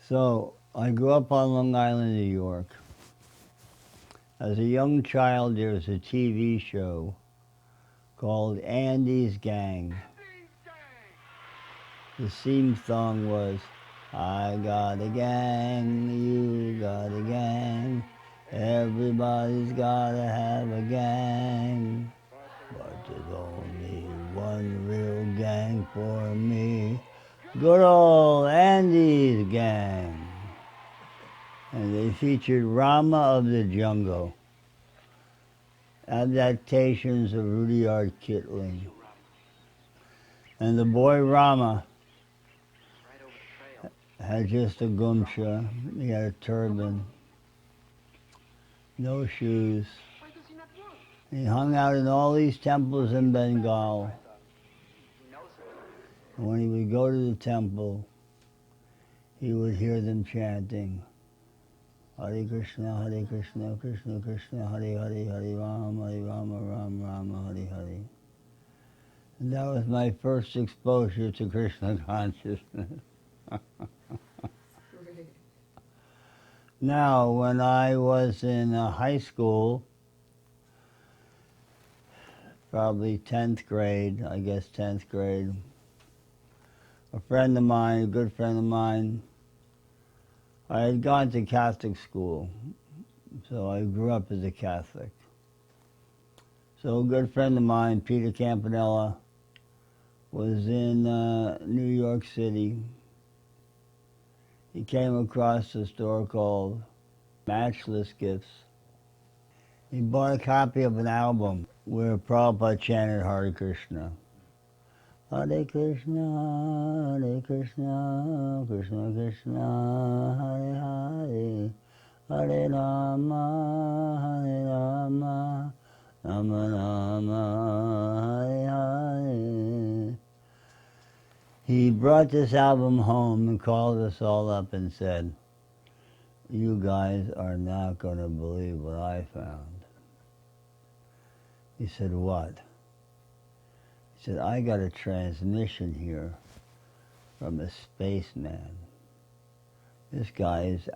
So, I grew up on Long Island, New York. As a young child, there was a TV show called Andy's Gang. The theme song was, I got a gang, you got a gang, everybody's gotta have a gang, but there's only one real gang for me, good old Andy's Gang. And they featured Rama of the Jungle, adaptations of Rudyard Kipling. And the boy Rama had just a gumsha, he had a turban, no shoes. He hung out in all these temples in Bengal. And when he would go to the temple, he would hear them chanting, Hare Krishna, Krishna Krishna, Hare Hare, Hare Rama, Ram Rama, Hare Hare. And that was my first exposure to Krishna consciousness. Now, when I was in high school, probably 10th grade, I guess 10th grade, a friend of mine, a good friend of mine, I had gone to Catholic school, so I grew up as a Catholic. So a good friend of mine, Peter Campanella, was in New York City. He came across a store called Matchless Gifts. He bought a copy of an album where Prabhupada chanted Hare Krishna. Hare Krishna, Krishna Krishna, Hare Hare, Hare Rama, Rama Rama, Hare Hare. He brought this album home and called us all up and said, you guys are not going to believe what I found. He said, what? He said, I got a transmission here from a spaceman. This guy is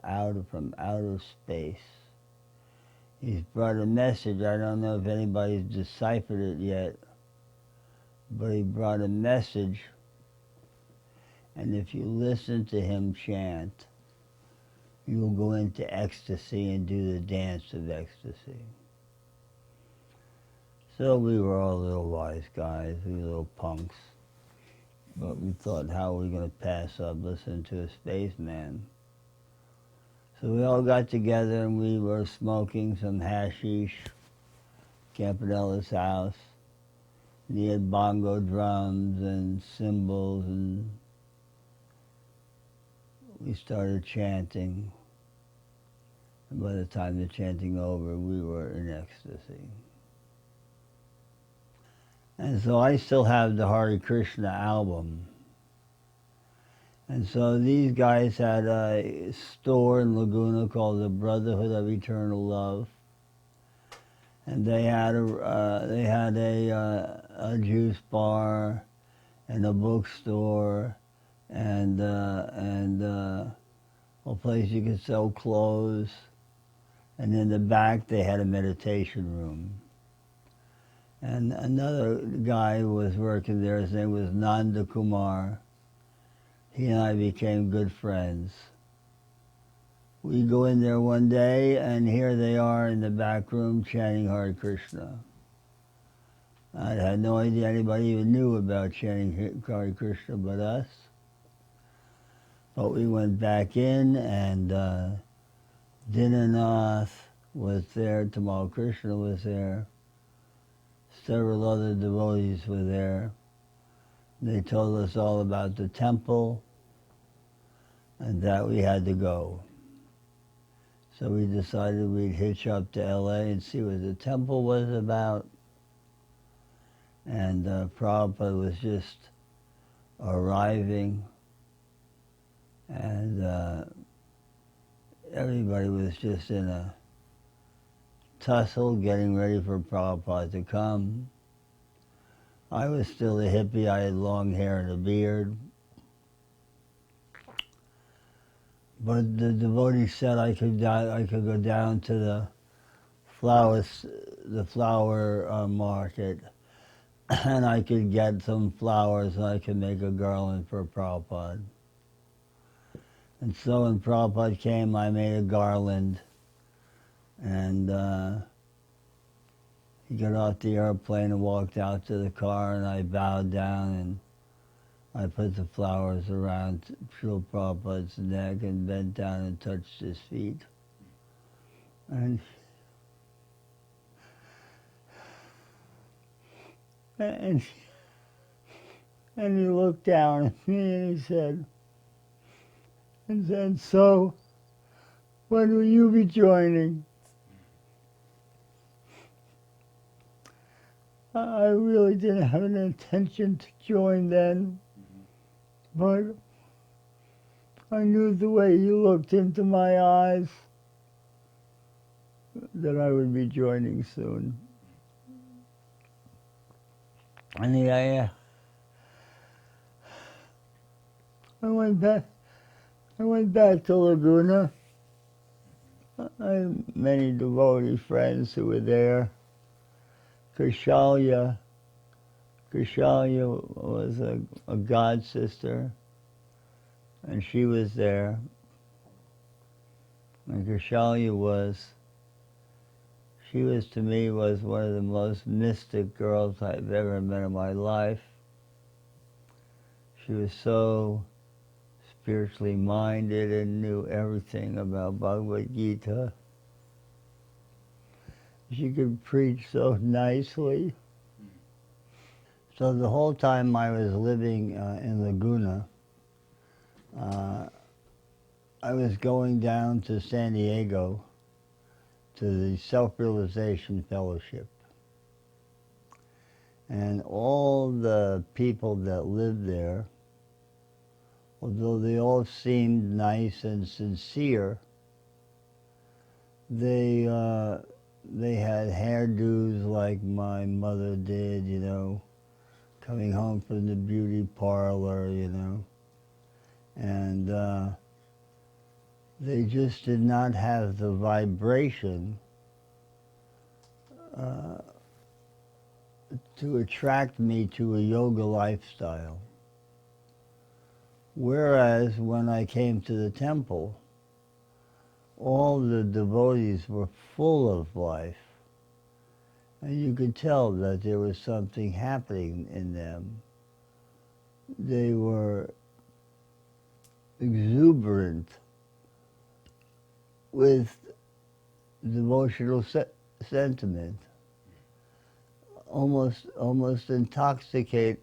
from outer space. He's brought a message. I don't know if anybody's deciphered it yet, but he brought a message, and if you listen to him chant, you'll go into ecstasy and do the dance of ecstasy. So we were all little wise guys, we were little punks. But we thought, how are we going to pass up listening to a spaceman? So we all got together and we were smoking some hashish, Campanella's house. And he had bongo drums and cymbals, and we started chanting. And by the time the chanting over, we were in ecstasy. And so I still have the Hare Krishna album. And so these guys had a store in Laguna called the Brotherhood of Eternal Love. And they had a juice bar and a bookstore and a place you could sell clothes. And in the back they had a meditation room. And another guy was working there, his name was Nanda Kumar. He and I became good friends. We go in there one day, and here they are in the back room chanting Hare Krishna. I had no idea anybody even knew about chanting Hare Krishna but us. But we went back in, and Dinanath was there, Tamal Krishna was there. Several other devotees were there. They told us all about the temple and that we had to go. So we decided we'd hitch up to LA and see what the temple was about. And Prabhupada was just arriving, and everybody was just in a tussle getting ready for Prabhupada to come. I was still a hippie. I had long hair and a beard. But the devotee said I could go down to the flower market, and I could get some flowers and I could make a garland for Prabhupada. And so when Prabhupada came, I made a garland, and he got off the airplane and walked out to the car, and I bowed down and I put the flowers around Srila Prabhupada's neck and bent down and touched his feet. And he looked down at me and he said, so, when will you be joining? I really didn't have an intention to join then, but I knew the way he looked into my eyes that I would be joining soon. And I went back to Laguna. I had many devotee friends who were there. Krishalya was a god sister, and she was there. And Krishalya she was to me was one of the most mystic girls I've ever met in my life. She was so spiritually minded and knew everything about Bhagavad Gita. She could preach so nicely. So the whole time I was living in Laguna, I was going down to San Diego to the Self-Realization Fellowship. And all the people that lived there, although they all seemed nice and sincere, they had hairdos like my mother did, coming home from the beauty parlor, and they just did not have the vibration to attract me to a yoga lifestyle. Whereas when I came to the temple, all the devotees were full of life. And you could tell that there was something happening in them. They were exuberant with devotional sentiment, almost intoxicating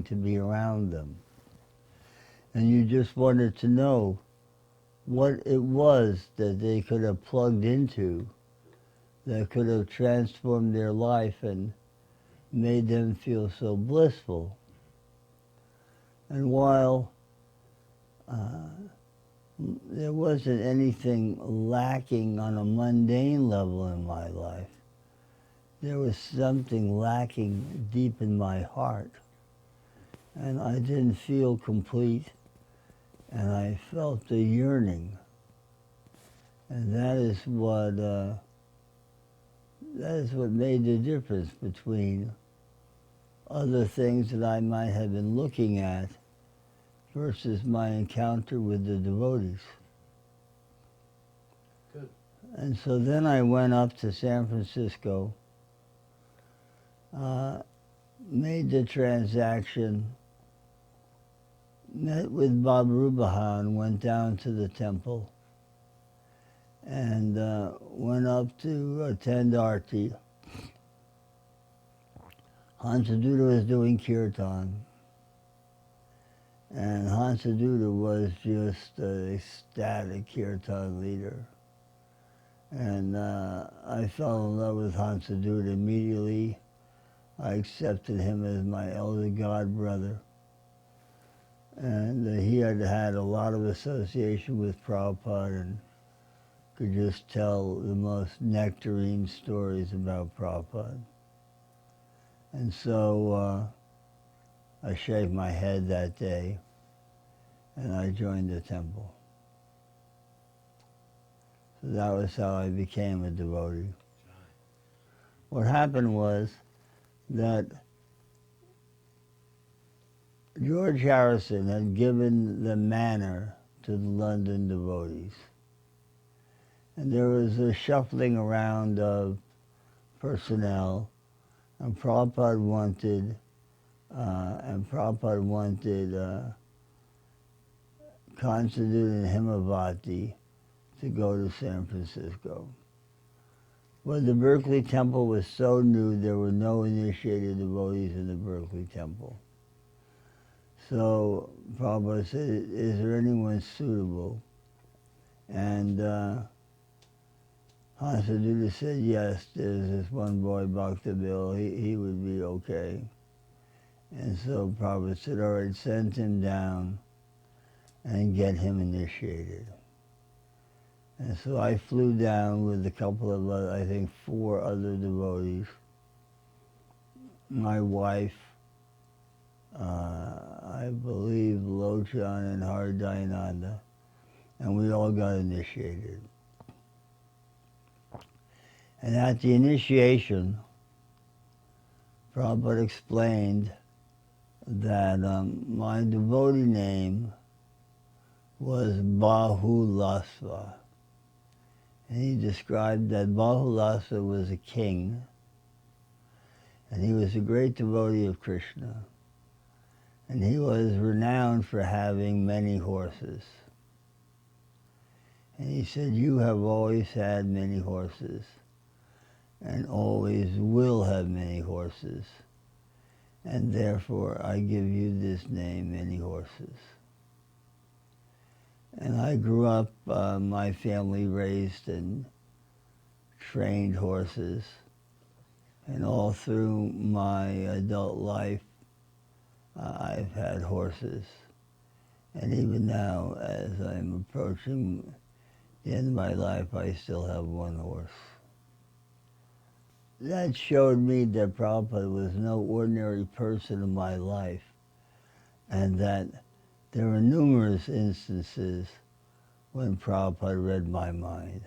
to be around them. And you just wanted to know what it was that they could have plugged into that could have transformed their life and made them feel so blissful. And while there wasn't anything lacking on a mundane level in my life, there was something lacking deep in my heart. And I didn't feel complete, and I felt a yearning. And that is what made the difference between other things that I might have been looking at versus my encounter with the devotees. Good. And so then I went up to San Francisco, made the transaction, met with Bob Rubahan, went down to the temple, and went up to attend Arti. Hansaduta was doing kirtan, and Hansaduta was just an ecstatic kirtan leader. And I fell in love with Hansadut immediately. I accepted him as my elder god brother. And he had had a lot of association with Prabhupada and could just tell the most nectarine stories about Prabhupada. And so I shaved my head that day and I joined the temple. So that was how I became a devotee. What happened was that George Harrison had given the manor to the London devotees. And there was a shuffling around of personnel, and Prabhupada wanted Constantine and Himavati to go to San Francisco. But the Berkeley Temple was so new, there were no initiated devotees in the Berkeley Temple. So Prabhupada said, is there anyone suitable? And Hansadutta said, yes, there's this one boy, Bhaktabil, he would be okay. And so Prabhupada said, all right, send him down and get him initiated. And so I flew down with a couple of other, I think 4 other devotees, my wife, I believe Lochan and Hardayananda, and we all got initiated. And at the initiation, Prabhupada explained that my devotee name was Bahulasva. And he described that Bahulasva was a king, and he was a great devotee of Krishna. And he was renowned for having many horses. And he said, you have always had many horses, and always will have many horses. And therefore, I give you this name, Many Horses. And I grew up, my family raised and trained horses. And all through my adult life, I've had horses. And even now, as I'm approaching the end of my life, I still have one horse. That showed me that Prabhupada was no ordinary person in my life, and that there were numerous instances when Prabhupada read my mind,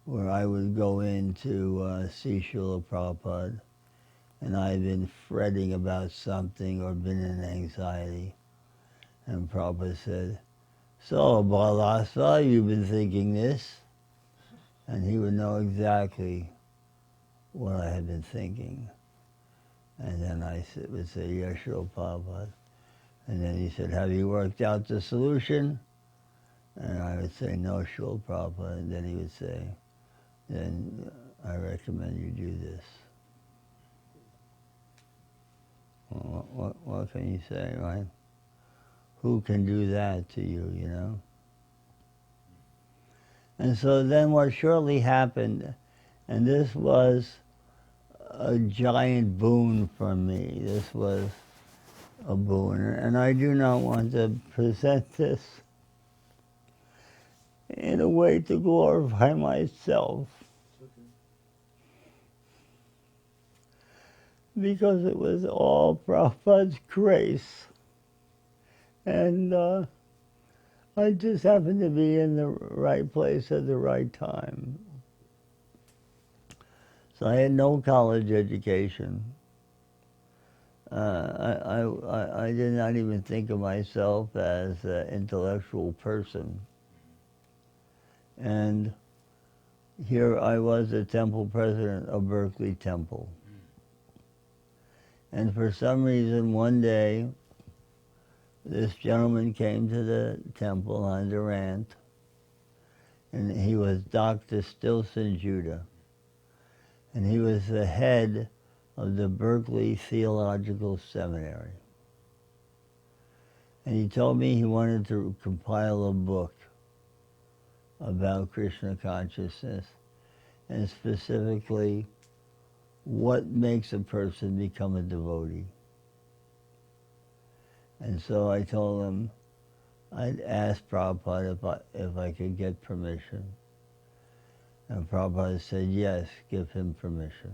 where I would go in to see Srila Prabhupada, and I'd been fretting about something or been in anxiety, and Prabhupada said, so, Bahulasva, you've been thinking this? And he would know exactly what I had been thinking. And then I would say, yes, Srila Prabhupada. And then he said, have you worked out the solution? And I would say, no, Srila Prabhupada. And then he would say, then I recommend you do this. Well, what can you say, right? Who can do that to you, you know? And so then what shortly happened, and this was a giant boon for me. This was a boon. And I do not want to present this in a way to glorify myself. Because it was all Prabhupada's grace. And I just happened to be in the right place at the right time. So I had no college education. I did not even think of myself as an intellectual person. And here I was the temple president of Berkeley Temple. And for some reason, one day, this gentleman came to the temple on Durant, and he was Dr. Stilson Judah. And he was the head of the Berkeley Theological Seminary. And he told me he wanted to compile a book about Krishna consciousness, and specifically what makes a person become a devotee. And so I told him I'd ask Prabhupada if I could get permission. And Prabhupada said, yes, give him permission.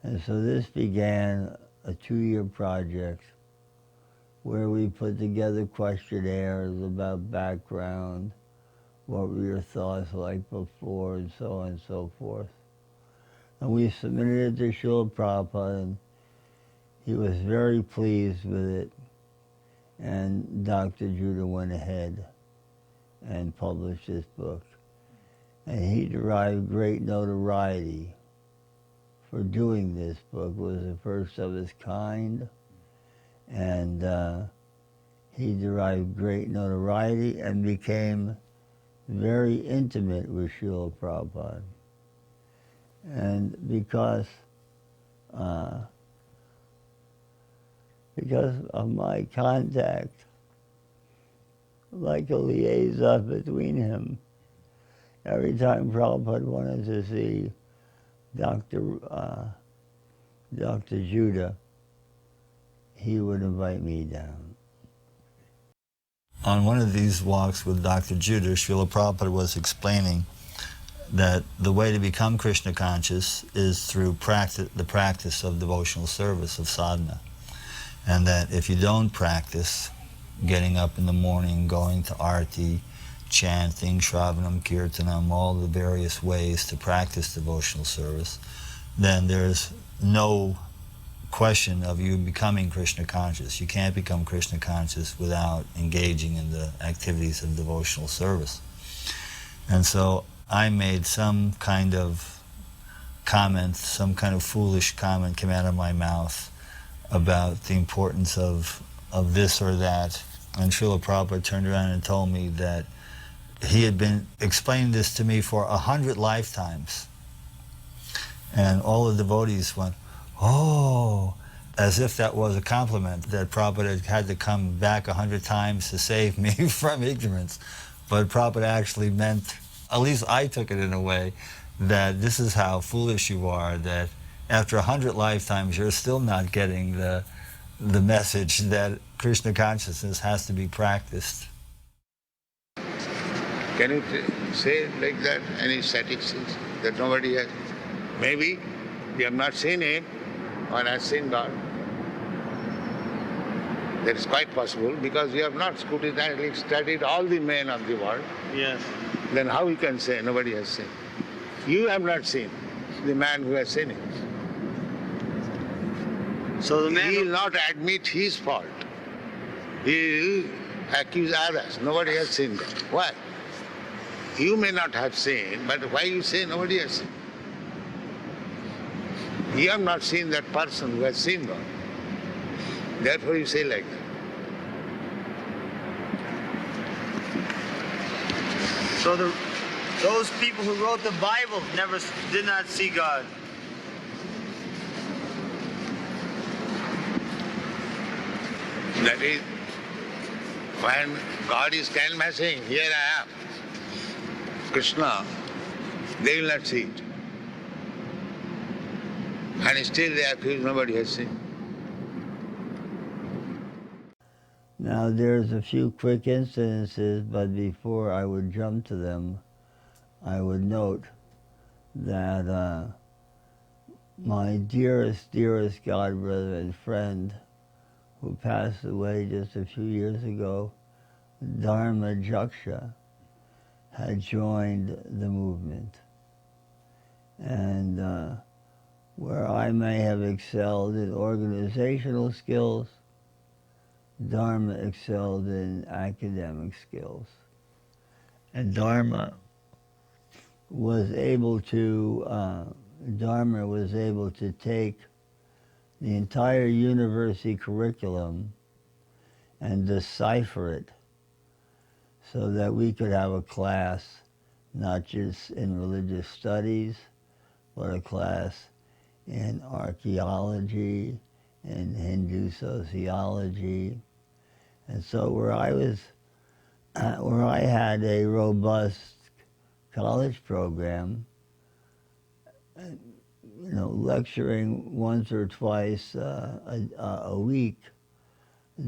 And so this began a 2-year project where we put together questionnaires about background, what were your thoughts like before, and so on and so forth. And we submitted it to Srila Prabhupada, and he was very pleased with it. And Dr. Judah went ahead and published this book. And he derived great notoriety for doing this book. It was the first of its kind. And he derived great notoriety and became very intimate with Srila Prabhupada. And because of my contact, like a liaison between him, every time Prabhupada wanted to see Dr. Judah, he would invite me down. On one of these walks with Dr. Judah, Srila Prabhupada was explaining that the way to become Krishna conscious is through the practice of devotional service, of sadhana. And that if you don't practice getting up in the morning, going to arti, chanting, shravanam, kirtanam, all the various ways to practice devotional service, then there's no question of you becoming Krishna conscious. You can't become Krishna conscious without engaging in the activities of devotional service. And so I made some kind of comment, some kind of foolish comment came out of my mouth about the importance of this or that. And Srila Prabhupada turned around and told me that he had been explaining this to me for 100 lifetimes. And all the devotees went, oh, as if that was a compliment, that Prabhupada had to come back 100 times to save me from ignorance. But Prabhupada actually meant, at least I took it in a way, that this is how foolish you are, that after 100 lifetimes you're still not getting the message that Krishna consciousness has to be practiced. Can you say like that, any statistics that nobody has? Maybe we have not seen him or has seen God. That is quite possible because we have not scrutinizingly studied all the men of the world. Yes. Then how you can say nobody has seen? You have not seen the man who has seen him. So the man He will not admit his fault. He will accuse others. Nobody has seen God. Why? You may not have seen, but why you say nobody has seen? You have not seen that person who has seen God. Therefore you say like that. So those people who wrote the Bible did not see God. That is, when God is canvassing, here I am, Krishna, they will not see it. And still they accuse nobody has seen. Now there's a few quick incidences, but before I would jump to them, I would note that my dearest God brother and friend who passed away just a few years ago, Dharma Jaksha, had joined the movement. And where I may have excelled in organizational skills, Dharma excelled in academic skills. And Dharma was able to take the entire university curriculum and decipher it so that we could have a class not just in religious studies, but a class in archaeology, in Hindu sociology. And so where I was where I had a robust college program, lecturing once or twice a week.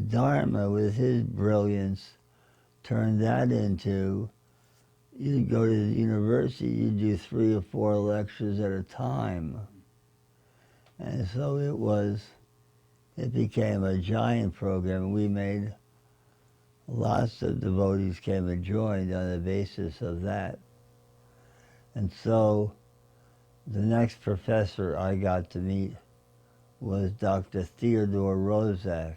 Dharma, with his brilliance, turned that into, you'd go to the university, you'd do 3 or 4 lectures at a time. And so it became a giant program. We made lots of devotees came and joined on the basis of that. And so the next professor I got to meet was Dr. Theodore Rozak.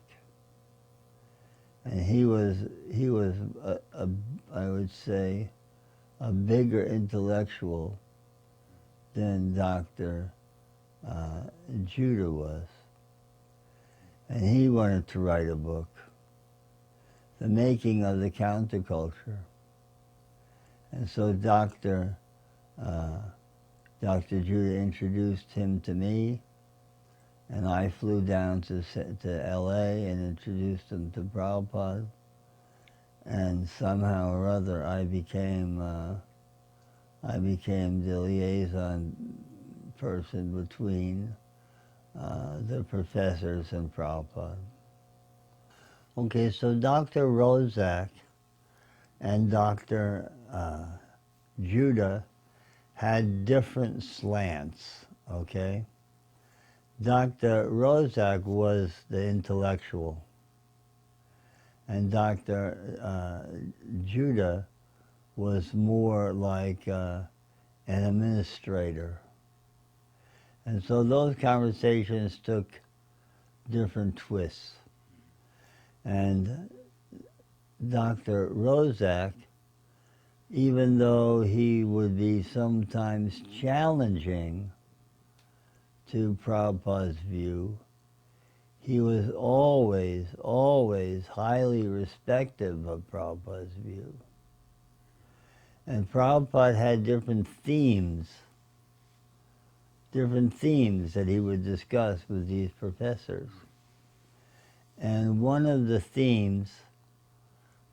And he was I would say, a bigger intellectual than Dr. Judah was. And he wanted to write a book, The Making of the Counterculture. And so Dr. Judah introduced him to me, and I flew down to L.A. and introduced him to Prabhupada. And somehow or other, I became the liaison person between the professors and Prabhupada. Okay, so Dr. Rozak and Dr. Judah had different slants, okay? Dr. Rozak was the intellectual, and Dr. Judah was more like an administrator. And so those conversations took different twists. And Dr. Rozak, even though he would be sometimes challenging to Prabhupada's view, he was always, always highly respectful of Prabhupada's view. And Prabhupada had different themes that he would discuss with these professors. And one of the themes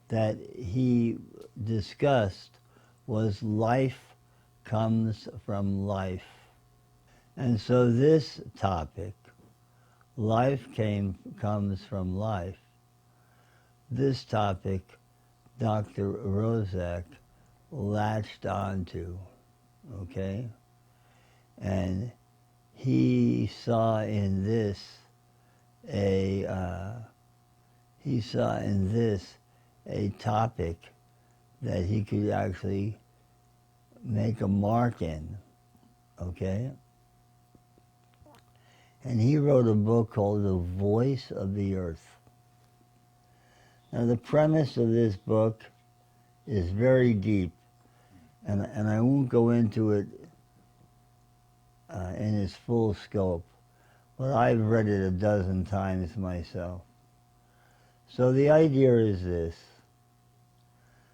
that he discussed was life comes from life. And so this topic, life comes from life, this topic Dr. Rozak latched onto, okay? And he saw in this a topic that he could actually make a mark in, okay? And he wrote a book called The Voice of the Earth. Now the premise of this book is very deep, and I won't go into it in its full scope, but I've read it a dozen times myself. So the idea is this: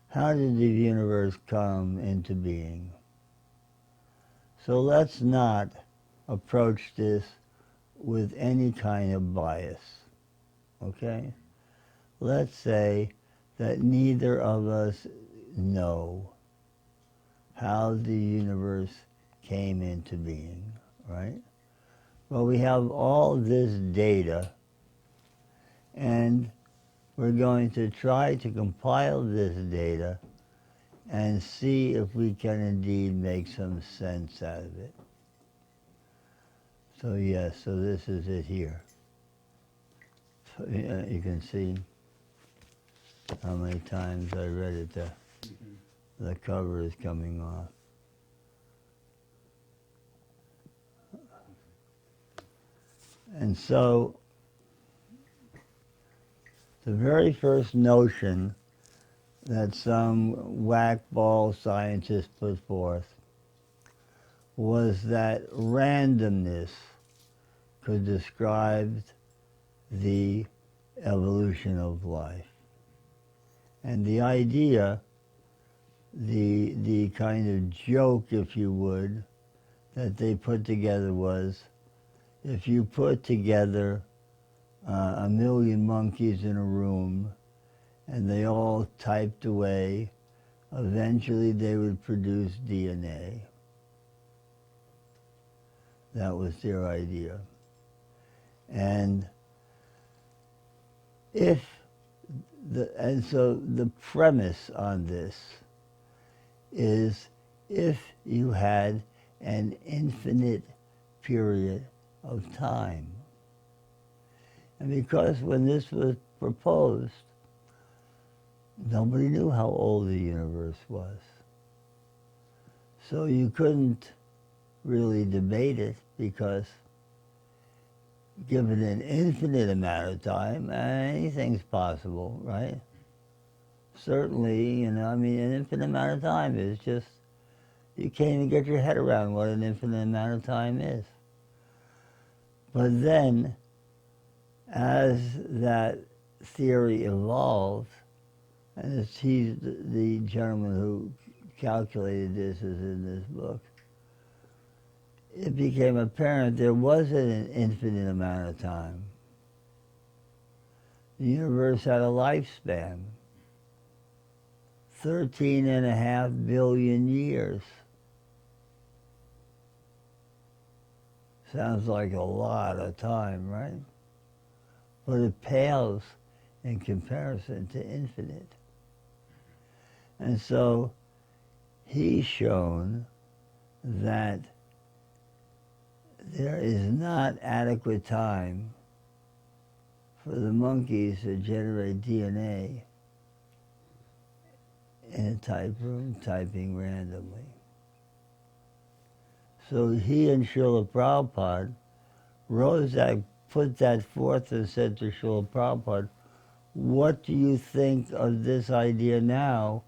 how did the universe come into being? So let's not approach this with any kind of bias, okay? Let's say that neither of us know how the universe came into being, right? Well, we have all this data, and we're going to try to compile this data and see if we can indeed make some sense out of it. So yes, so this is it here. So you can see how many times I read it. The cover is coming off. And so the very first notion that some whack-ball scientist put forth was that randomness could describe the evolution of life. And the idea, the kind of joke, if you would, that they put together was, if you put together 1 million monkeys in a room and they all typed away. Eventually they would produce DNA. That was their idea. And so the premise on this is if you had an infinite period of time. And because when this was proposed, nobody knew how old the universe was. So you couldn't really debate it because given an infinite amount of time, anything's possible, right? Certainly, an infinite amount of time is just, you can't even get your head around what an infinite amount of time is. But then, as that theory evolved, and the gentleman who calculated this is in this book, it became apparent there wasn't an infinite amount of time. The universe had a lifespan, 13.5 billion years. Sounds like a lot of time, right? But it pales in comparison to infinite. And so he's shown that there is not adequate time for the monkeys to generate DNA in a type room, typing randomly. So he and Srila Prabhupada put that forth and said to Srila Prabhupada, what do you think of this idea now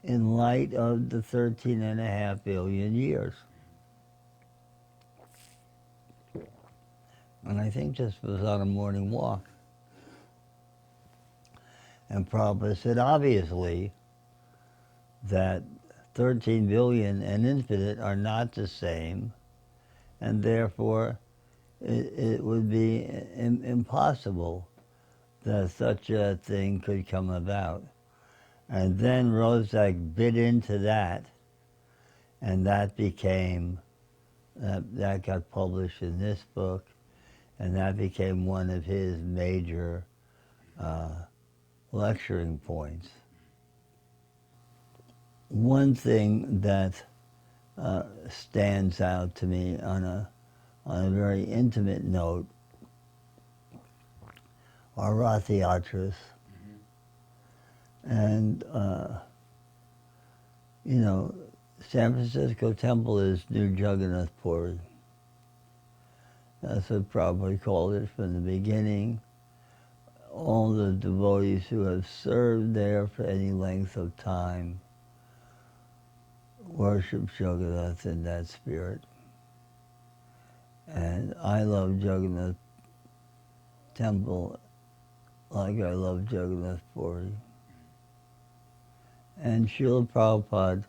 in light of the 13.5 billion years? And I think this was on a morning walk. And Prabhupada said, obviously, that 13 billion and infinite are not the same, and therefore it would be impossible that such a thing could come about. And then Rozak bit into that, and that became, that got published in this book, and that became one of his major lecturing points. One thing that stands out to me on a very intimate note are Rath Yatras. And, San Francisco Temple is New Jagannath Puri. That's what Prabhupada called it from the beginning. All the devotees who have served there for any length of time worship Jagannath in that spirit. And I love Jagannath Temple like I love Jagannath Puri. And Srila Prabhupada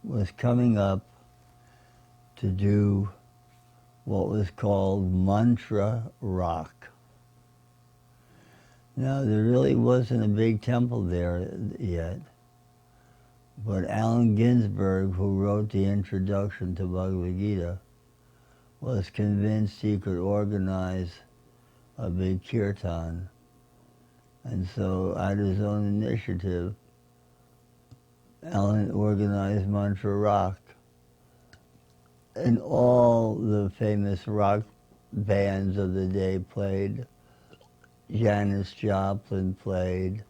was coming up to do what was called Mantra Rock. Now, there really wasn't a big temple there yet, but Allen Ginsberg, who wrote the introduction to Bhagavad Gita, was convinced he could organize a big kirtan. And so, at his own initiative, Allen organized Mantra Rock. And all the famous rock bands of the day played. Janis Joplin played.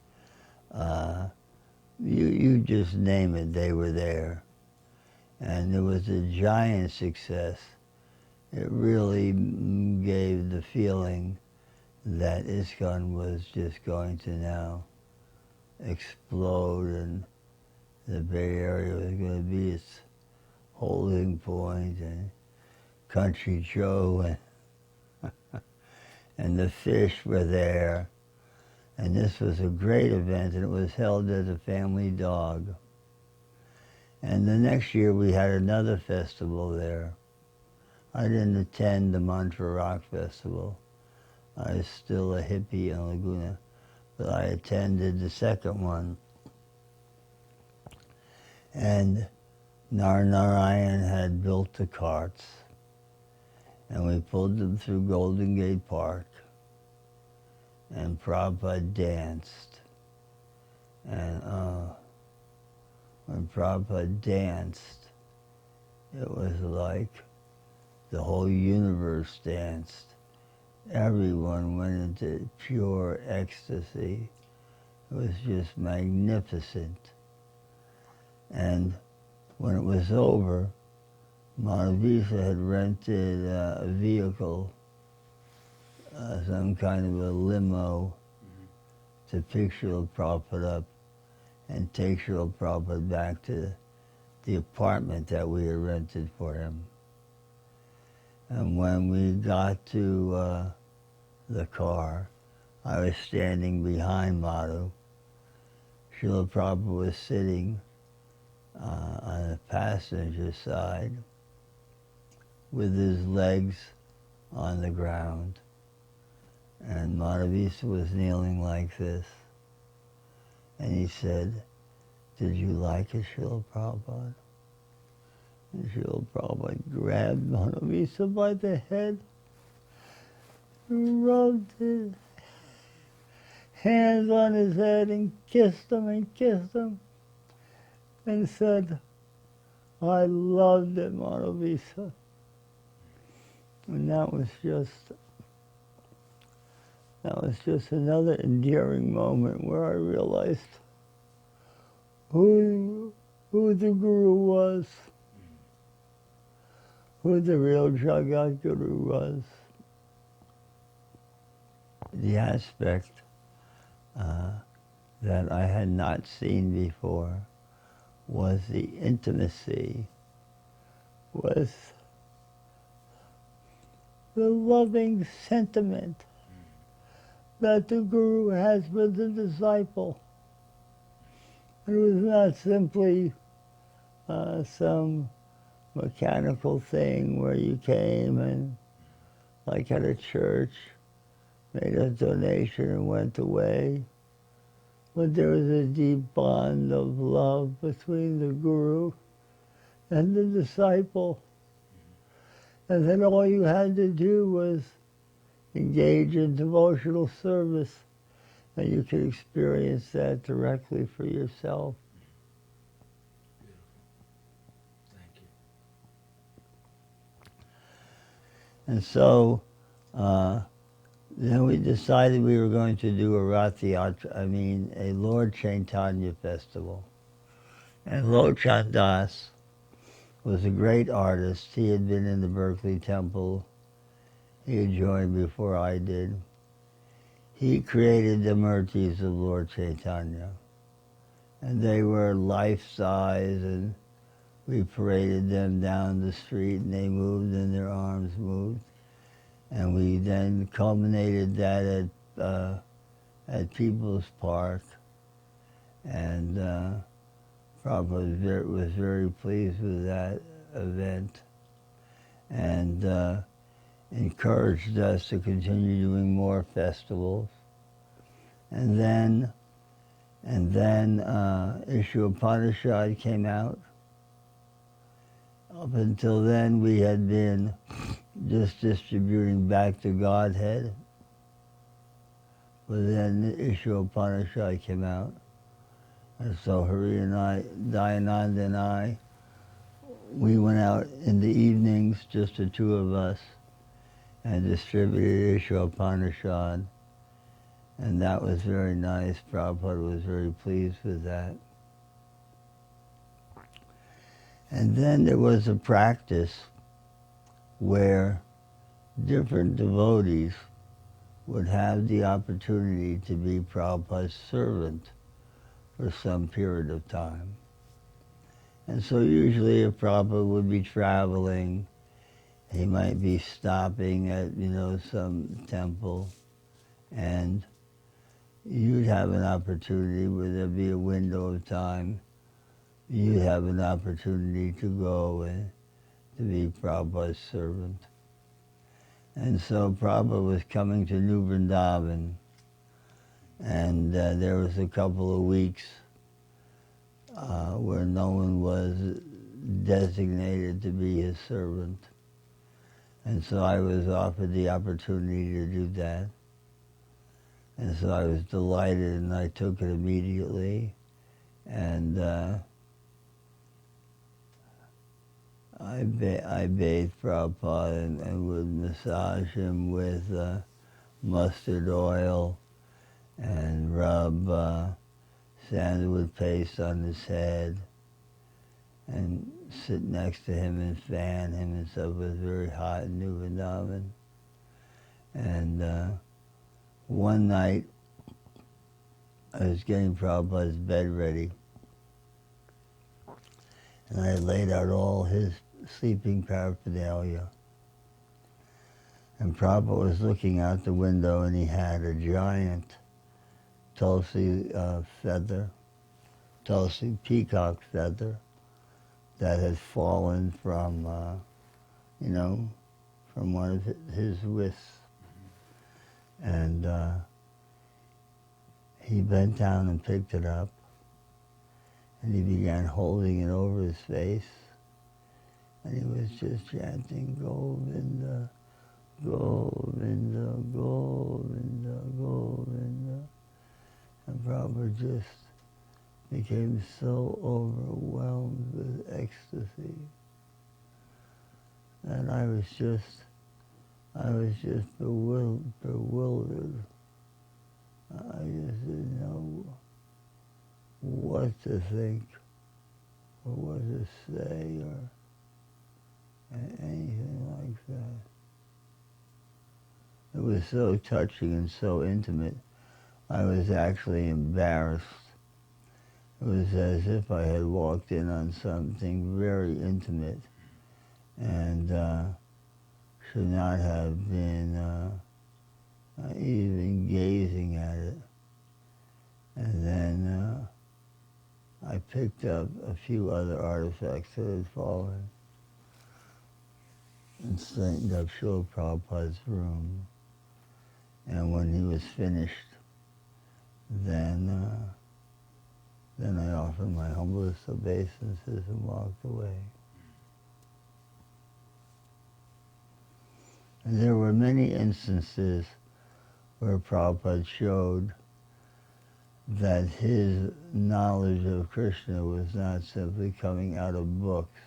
You just name it, they were there. And it was a giant success. It really gave the feeling that ISKCON was just going to now explode, and the Bay Area was going to be its holding point, and Country Joe and the Fish were there. And this was a great event, and it was held as a family dog. And the next year we had another festival there. I didn't attend the Mantra Rock Festival. I was still a hippie in Laguna. but I attended the second one. And Narayan had built the carts, and we pulled them through Golden Gate Park, and Prabhupada danced. And when Prabhupada danced, it was like the whole universe danced. Everyone went into pure ecstasy. It was just magnificent. And when it was over, Madhavisa had rented a vehicle, some kind of a limo, to pick Srila Prabhupada up and take Srila Prabhupada back to the apartment that we had rented for him. And when we got to the car, I was standing behind Madhu. Srila Prabhupada was sitting on the passenger side with his legs on the ground. And Madhavisa was kneeling like this. And he said, "Did you like it, Srila Prabhupada?" And Srila Prabhupada grabbed Madhavisa by the head, rubbed his hands on his head and kissed him, and said, "I loved it, Madhavisa." And that was just another endearing moment where I realized who the Guru was, who the real Jagat Guru was. The aspect that I had not seen before was the intimacy, was the loving sentiment that the Guru has for the disciple. It was not simply some mechanical thing where you came and, like at a church, made a donation and went away. But there was a deep bond of love between the Guru and the disciple. And then all you had to do was engage in devotional service, and you could experience that directly for yourself. Beautiful. Thank you. And so then we decided we were going to do a Lord Chaitanya festival. And Lochan Das was a great artist. He had been in the Berkeley Temple. He had joined before I did. He created the murtis of Lord Chaitanya. And they were life-size, and we paraded them down the street, and they moved, and their arms moved. And we then culminated that at People's Park. And Prabhupada was very pleased with that event, and encouraged us to continue doing more festivals. And then Issue Upanishad came out. Up until then, we had been just distributing back to Godhead. But then Issue Upanishad came out. And so Hari and I, Dayananda and I, we went out in the evenings, just the two of us, and distributed Issue Upanishad. And that was very nice. Prabhupada was very pleased with that. And then there was a practice where different devotees would have the opportunity to be Prabhupada's servant for some period of time. And so usually if Prabhupada would be traveling, he might be stopping at, some temple, and you'd have an opportunity where there'd be a window of time. You'd have an opportunity to go and to be Prabhupada's servant. And so Prabhupada was coming to New Vrindavan, And there was a couple of weeks where no one was designated to be his servant. And so I was offered the opportunity to do that. And so I was delighted, and I took it immediately. And I bathed Prabhupada and would massage him with mustard oil and rub sandalwood paste on his head and sit next to him and fan him and stuff. It was very hot in New Vrindavan. And one night, I was getting Prabhupada's bed ready, and I had laid out all his sleeping paraphernalia. And Prabhupada was looking out the window, and he had a giant Tulsi Tulsi peacock feather that had fallen from, from one of his wrists. And he bent down and picked it up, and he began holding it over his face, and he was just chanting, Govinda, Govinda, Govinda, Govinda. And Prabhupada just became so overwhelmed with ecstasy that I was just bewildered. I just didn't know what to think or what to say or anything like that. It was so touching and so intimate. I was actually embarrassed. It was as if I had walked in on something very intimate and should not have been even gazing at it. And then I picked up a few other artifacts that had fallen and straightened up Srila Prabhupada's room. And when he was finished, then I offered my humblest obeisances and walked away. And there were many instances where Prabhupada showed that his knowledge of Krishna was not simply coming out of books,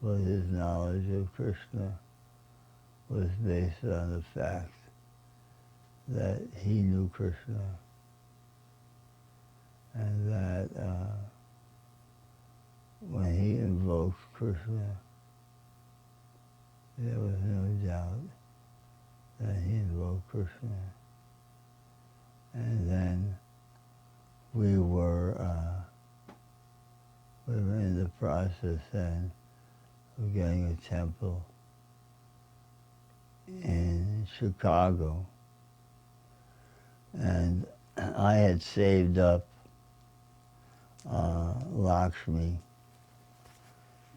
but his knowledge of Krishna was based on the fact that he knew Krishna, and that when he invoked Krishna, there was no doubt that he invoked Krishna. And then we were in the process then of getting a temple in Chicago. And I had saved up Lakshmi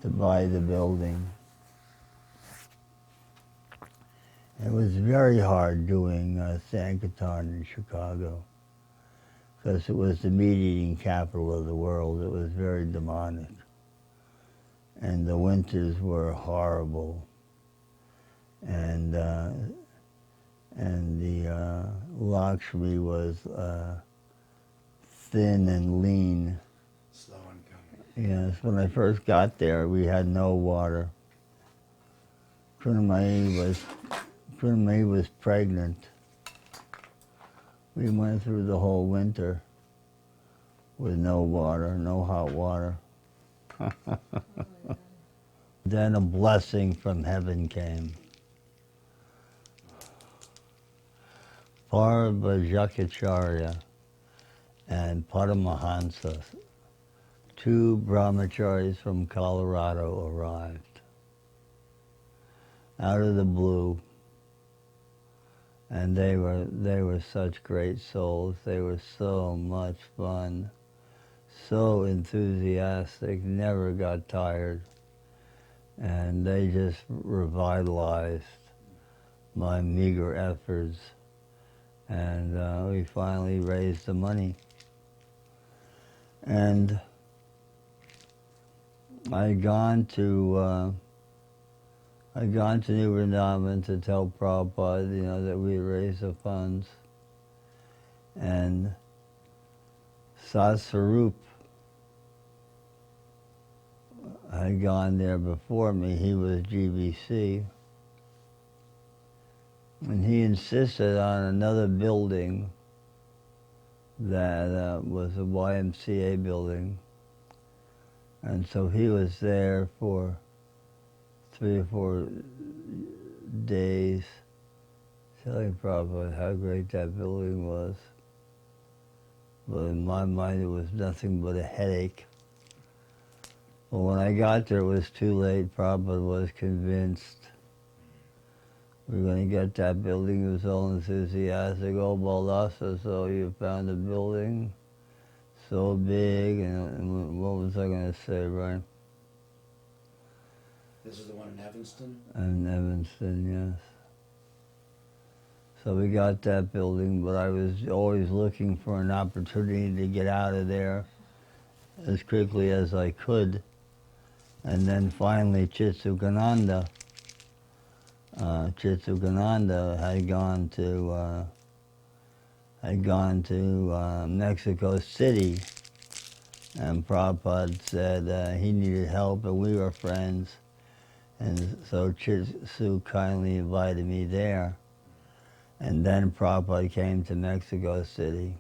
to buy the building. It was very hard doing Sankirtan in Chicago because it was the meat-eating capital of the world. It was very demonic. And the winters were horrible. And the Lakshmi was thin and lean. Slow and coming. Yes, when I first got there, we had no water. Purnamai was pregnant. We went through the whole winter with no water, no hot water. Then a blessing from heaven came. Parvajakacharya and Paramahansa, two brahmacharis from Colorado, arrived out of the blue, and they were such great souls. They were so much fun, so enthusiastic, never got tired, and they just revitalized my meager efforts And we finally raised the money. And I'd gone to New Vrindavan to tell Prabhupada, that we raised the funds. And Sasarup had gone there before me. He was GBC. And he insisted on another building that was a YMCA building. And so he was there for 3 or 4 days telling Prabhupada how great that building was. But in my mind it was nothing but a headache. But when I got there it was too late. Prabhupada was convinced we were going to get that building. He was all enthusiastic. Oh, Bahulasva, so you found a building so big. And what was I going to say, right? This is the one in Evanston? In Evanston, yes. So we got that building, but I was always looking for an opportunity to get out of there as quickly as I could. And then finally Chitsukananda had gone to Mexico City, and Prabhupada said he needed help, and we were friends, and so Chitsu kindly invited me there, and then Prabhupada came to Mexico City.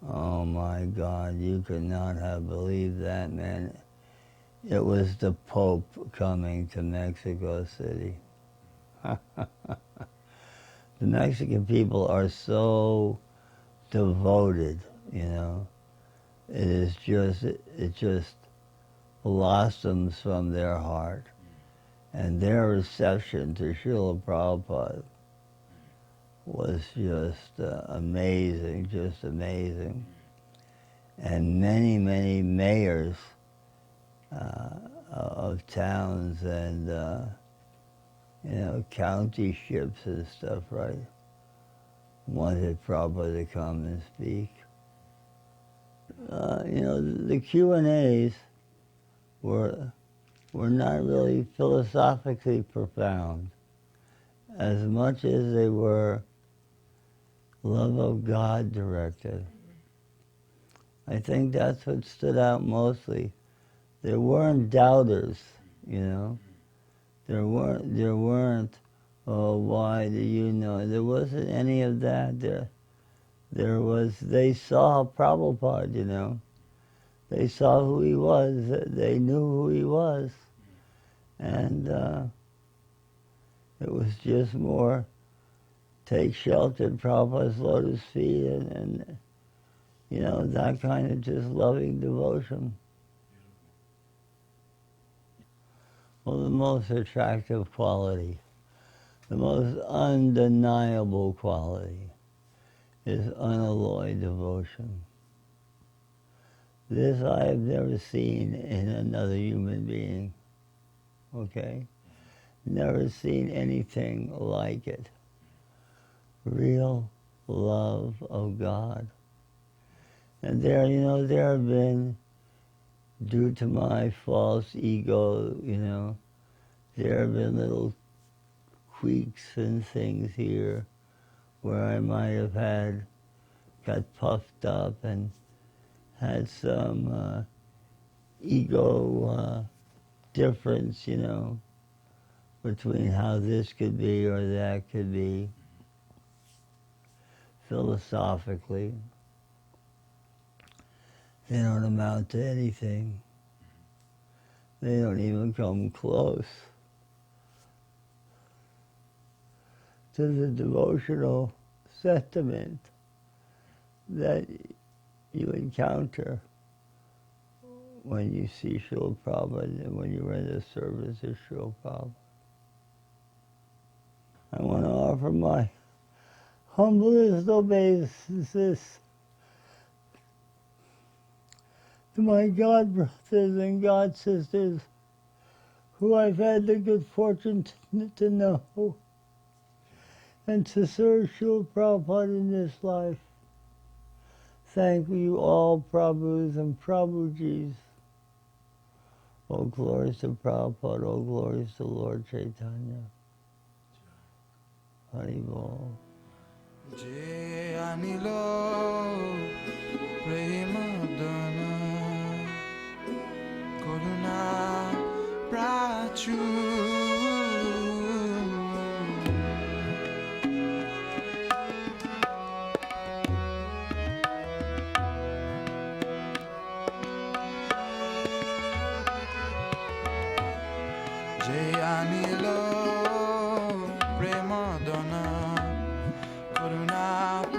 Oh my God, you could not have believed that, man. It was the Pope coming to Mexico City. The Mexican people are so devoted, It just blossoms from their heart. And their reception to Srila Prabhupada was just amazing, just amazing. And many, many mayors of towns and county-ships and stuff, right, wanted Prabhupada to come and speak. The Q&As were not really philosophically profound as much as they were love of God directed. I think that's what stood out mostly. There weren't doubters, There weren't, oh, why do you know? There wasn't any of that. There was, they saw Prabhupada, They saw who he was. They knew who he was. And it was just more take shelter at Prabhupada's lotus feet and that kind of just loving devotion. Well, the most attractive quality, the most undeniable quality is unalloyed devotion. This I have never seen in another human being, okay? Never seen anything like it. Real love of God. And there have been, due to my false ego, there have been little tweaks and things here where I might have got puffed up and had some ego difference, between how this could be or that could be philosophically. They don't amount to anything. They don't even come close to the devotional sentiment that you encounter when you see Srila Prabhupada and when you render service to Srila Prabhupada. I want to offer my humblest obeisances to my God brothers and God sisters who I've had the good fortune to know. and to serve Srila Prabhupada in this life. Thank you all, Prabhus and Prabhujis. All glories to Prabhupada, all glories to Lord Chaitanya. Haribol. Jai Anilo Premadana Koruna Prachu Jai Anilo Premadana Koruna